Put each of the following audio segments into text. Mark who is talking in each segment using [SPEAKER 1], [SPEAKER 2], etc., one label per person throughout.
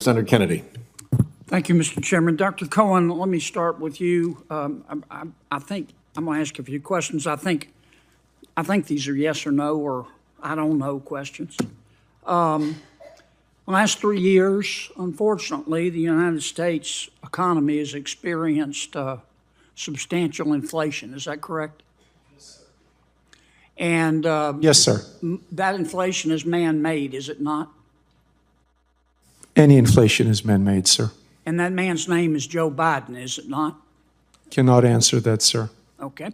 [SPEAKER 1] Senator Kennedy.
[SPEAKER 2] Thank you, Mr. Chairman. Dr. Cohen, let me start with you. I think I'm going to ask a few questions. I think these are yes or no or I don't know questions. Last 3 years, unfortunately, the United States economy has experienced substantial inflation. Is that correct?
[SPEAKER 3] Yes, sir.
[SPEAKER 2] And
[SPEAKER 4] yes, sir.
[SPEAKER 2] That inflation is man-made, is it not?
[SPEAKER 4] Any inflation is man-made, sir.
[SPEAKER 2] And that man's name is Joe Biden, is it not?
[SPEAKER 4] Cannot answer that, sir.
[SPEAKER 2] Okay.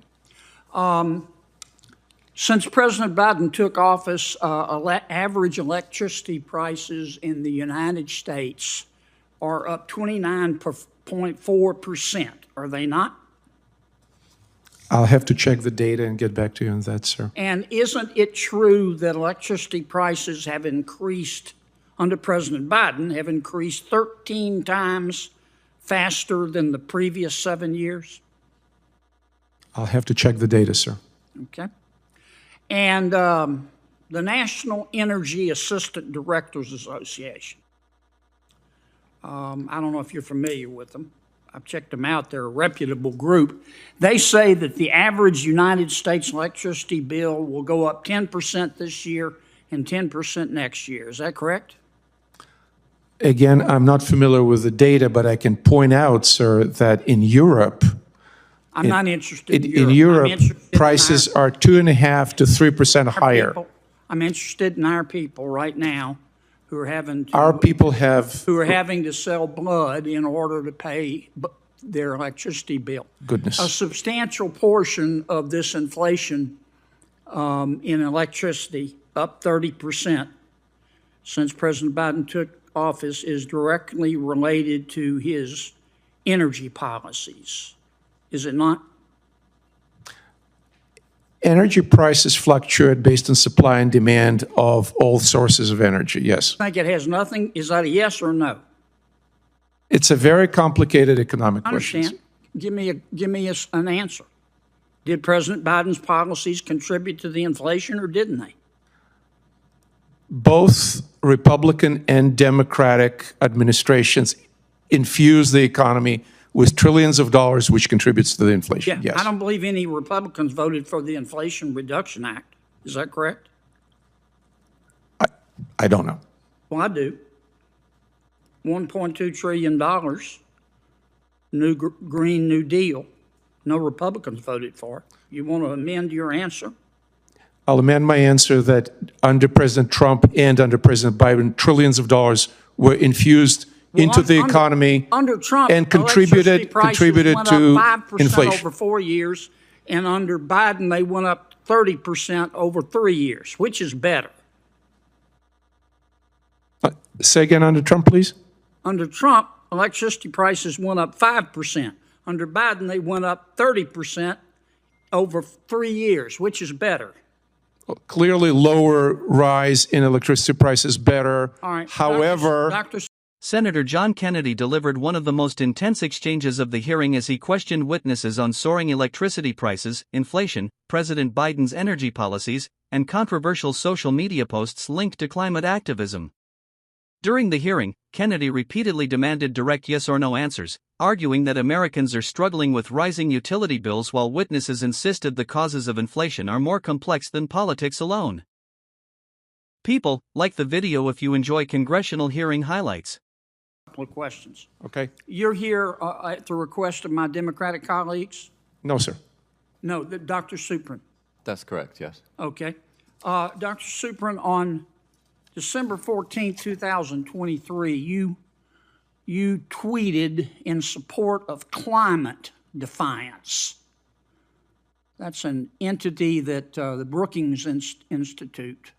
[SPEAKER 2] Since President Biden took office, average electricity prices in the United States are up 29.4%, are they not?
[SPEAKER 4] I'll have to check the data and get back to you on that, sir.
[SPEAKER 2] And isn't it true that electricity prices have increased under President Biden, have increased 13 times faster than the previous 7 years?
[SPEAKER 4] I'll have to check the data, sir.
[SPEAKER 2] Okay. And the National Energy Assistant Directors Association, I don't know if you're familiar with them. I've checked them out. They're a reputable group. They say that the average United States electricity bill will go up 10% this year and 10% next year. Is that correct?
[SPEAKER 4] Again, I'm not familiar with the data, but I can point out, sir, that in Europe,
[SPEAKER 2] I'm not interested
[SPEAKER 4] in Europe, prices are 2.5% to 3% higher.
[SPEAKER 2] I'm interested in our people right now who are having to,
[SPEAKER 4] who
[SPEAKER 2] are having to sell blood in order to pay their electricity bill.
[SPEAKER 4] Goodness.
[SPEAKER 2] A substantial portion of this inflation in electricity, up 30% since President Biden took office, is directly related to his energy policies. Is it not?
[SPEAKER 4] Energy prices fluctuate based on supply and demand of all sources of energy, yes.
[SPEAKER 2] I think it has nothing. Is that a yes or no?
[SPEAKER 4] It's a very complicated economic question.
[SPEAKER 2] I understand. Give me an answer. Did President Biden's policies contribute to the inflation or didn't they?
[SPEAKER 4] Both Republican and Democratic administrations infuse the economy with trillions of dollars, which contributes to the inflation.
[SPEAKER 2] Yeah,
[SPEAKER 4] yes.
[SPEAKER 2] I don't believe any Republicans voted for the Inflation Reduction Act. Is that correct?
[SPEAKER 4] I don't know.
[SPEAKER 2] Well, I do. $1.2 trillion, Green New Deal. No Republicans voted for it. You want to amend your answer?
[SPEAKER 4] I'll amend my answer that under President Trump and under President Biden, trillions of dollars were infused into the economy
[SPEAKER 2] under Trump,
[SPEAKER 4] and contributed to
[SPEAKER 2] 5%
[SPEAKER 4] inflation.
[SPEAKER 2] Over 4 years, and under Biden, they went up 30% over 3 years. Which is better?
[SPEAKER 4] Say again, under Trump, please?
[SPEAKER 2] Under Trump, electricity prices went up 5%. Under Biden, they went up 30% over 3 years. Which is better?
[SPEAKER 4] Clearly, lower rise in electricity prices better.
[SPEAKER 2] All right.
[SPEAKER 4] However,
[SPEAKER 5] Senator John Kennedy delivered one of the most intense exchanges of the hearing as he questioned witnesses on soaring electricity prices, inflation, President Biden's energy policies, and controversial social media posts linked to climate activism. During the hearing, Kennedy repeatedly demanded direct yes or no answers, arguing that Americans are struggling with rising utility bills while witnesses insisted the causes of inflation are more complex than politics alone. People, like the video if you enjoy congressional hearing highlights.
[SPEAKER 2] Of questions.
[SPEAKER 4] Okay.
[SPEAKER 2] You're here at the request of my Democratic colleagues?
[SPEAKER 4] No, sir.
[SPEAKER 2] No, Dr. Suprin.
[SPEAKER 1] That's correct, yes.
[SPEAKER 2] Okay. Dr. Suprin, on December 14, 2023, you tweeted in support of climate defiance. That's an entity that the Brookings Institute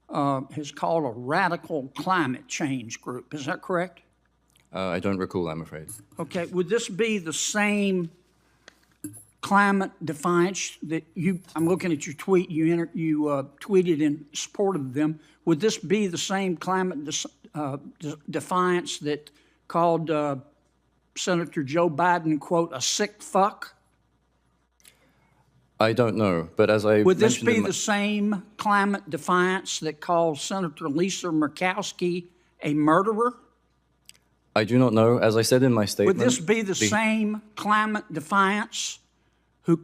[SPEAKER 2] has called a radical climate change group. Is that correct?
[SPEAKER 1] I don't recall, I'm afraid.
[SPEAKER 2] Okay. Would this be the same climate defiance that I'm looking at your tweet, you tweeted in support of them. Would this be the same climate defiance that called Senator Joe Biden, quote, a sick fuck?
[SPEAKER 1] I don't know, but as I
[SPEAKER 2] Would this be the same climate defiance that called Senator Lisa Murkowski a murderer?
[SPEAKER 1] I do not know. As I said in my statement,
[SPEAKER 2] Would this be the same climate defiance who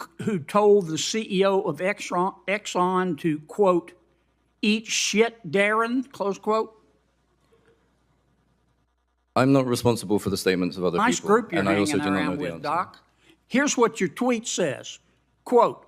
[SPEAKER 2] told the CEO of Exxon to, quote, eat shit, Darren, close quote?
[SPEAKER 1] I'm not responsible for the statements of other
[SPEAKER 2] Nice
[SPEAKER 1] people.
[SPEAKER 2] group you're
[SPEAKER 1] and I also
[SPEAKER 2] hanging
[SPEAKER 1] do not know
[SPEAKER 2] around
[SPEAKER 1] the
[SPEAKER 2] with,
[SPEAKER 1] answer.
[SPEAKER 2] Doc. Here's what your tweet says, quote,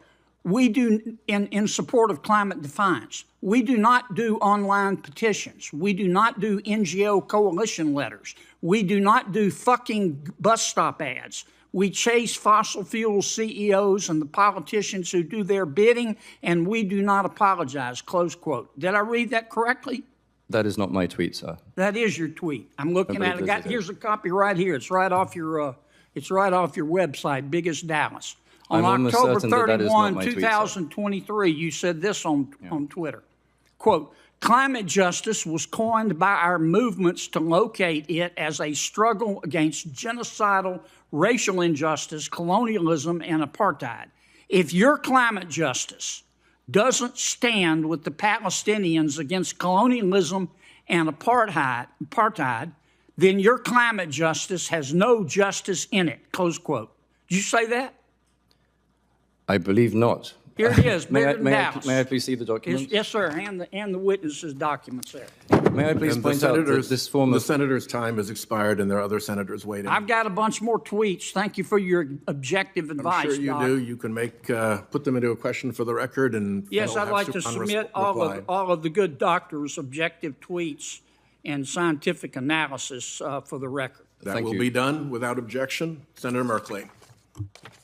[SPEAKER 2] we do, in support of climate defiance, we do not do online petitions. We do not do NGO coalition letters. We do not do fucking bus stop ads. We chase fossil fuel CEOs and the politicians who do their bidding, and we do not apologize, close quote. Did I read that correctly?
[SPEAKER 1] That is not my tweet, sir.
[SPEAKER 2] That is your tweet. I'm looking
[SPEAKER 1] Nobody
[SPEAKER 2] at it.
[SPEAKER 1] visited.
[SPEAKER 2] Here's a copy right here. It's right off your website, Biggest Dallas. On
[SPEAKER 1] I'm almost
[SPEAKER 2] October
[SPEAKER 1] certain that is not
[SPEAKER 2] 31,
[SPEAKER 1] my tweet, sir.
[SPEAKER 2] 2023, you said this on Twitter. Quote, climate justice was coined by our movements to locate it as a struggle against genocidal racial injustice, colonialism, and apartheid. If your climate justice doesn't stand with the Palestinians against colonialism and apartheid, then your climate justice has no justice in it, close quote. Did you say that?
[SPEAKER 1] I believe not.
[SPEAKER 2] Here it is,
[SPEAKER 1] May
[SPEAKER 2] bigger than Dallas.
[SPEAKER 1] I please see the documents?
[SPEAKER 2] Yes, sir, and the witnesses' documents there.
[SPEAKER 1] May I please
[SPEAKER 3] And the
[SPEAKER 1] point out that
[SPEAKER 3] senators,
[SPEAKER 1] this form
[SPEAKER 3] the
[SPEAKER 1] of...
[SPEAKER 3] senator's time has expired, and there are other senators waiting.
[SPEAKER 2] I've got a bunch more tweets. Thank you for your objective advice,
[SPEAKER 3] I'm sure you
[SPEAKER 2] Doc.
[SPEAKER 3] do. You can put them into a question for the record, and
[SPEAKER 2] Yes,
[SPEAKER 3] they'll
[SPEAKER 2] I'd
[SPEAKER 3] have
[SPEAKER 2] like to submit all of the good doctors' objective tweets and scientific analysis for the record.
[SPEAKER 3] That
[SPEAKER 1] Thank
[SPEAKER 3] will
[SPEAKER 1] you.
[SPEAKER 3] be done without objection. Senator Merkley,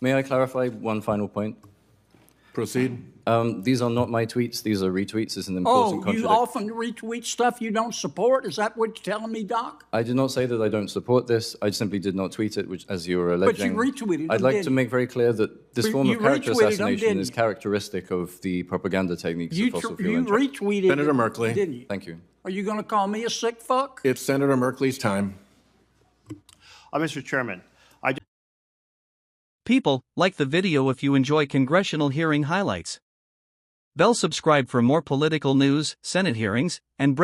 [SPEAKER 1] May I clarify one final point?
[SPEAKER 3] proceed.
[SPEAKER 1] These are not my tweets. These are retweets. It's an important
[SPEAKER 2] Oh, you
[SPEAKER 1] contradiction.
[SPEAKER 2] often retweet stuff you don't support? Is that what you're telling me, Doc?
[SPEAKER 1] I did not say that I don't support this. I simply did not tweet it, which, as you were
[SPEAKER 2] But you
[SPEAKER 1] alleging.
[SPEAKER 2] retweeted them,
[SPEAKER 1] I'd like
[SPEAKER 2] didn't
[SPEAKER 1] to
[SPEAKER 2] you?
[SPEAKER 1] make very clear that this form
[SPEAKER 2] You
[SPEAKER 1] of character
[SPEAKER 2] retweeted them,
[SPEAKER 1] assassination
[SPEAKER 2] didn't
[SPEAKER 1] is
[SPEAKER 2] you?
[SPEAKER 1] characteristic of the propaganda techniques
[SPEAKER 2] You
[SPEAKER 1] of fossil fuel interest.
[SPEAKER 2] retweeted
[SPEAKER 3] Senator
[SPEAKER 2] it,
[SPEAKER 3] Merkley.
[SPEAKER 2] didn't you?
[SPEAKER 1] Thank you.
[SPEAKER 2] Are you going to call me a sick fuck?
[SPEAKER 3] It's Senator Merkley's time.
[SPEAKER 6] Mr. Chairman,
[SPEAKER 5] People, like the video if you enjoy congressional hearing highlights. Bell subscribe for more political news, Senate hearings, and break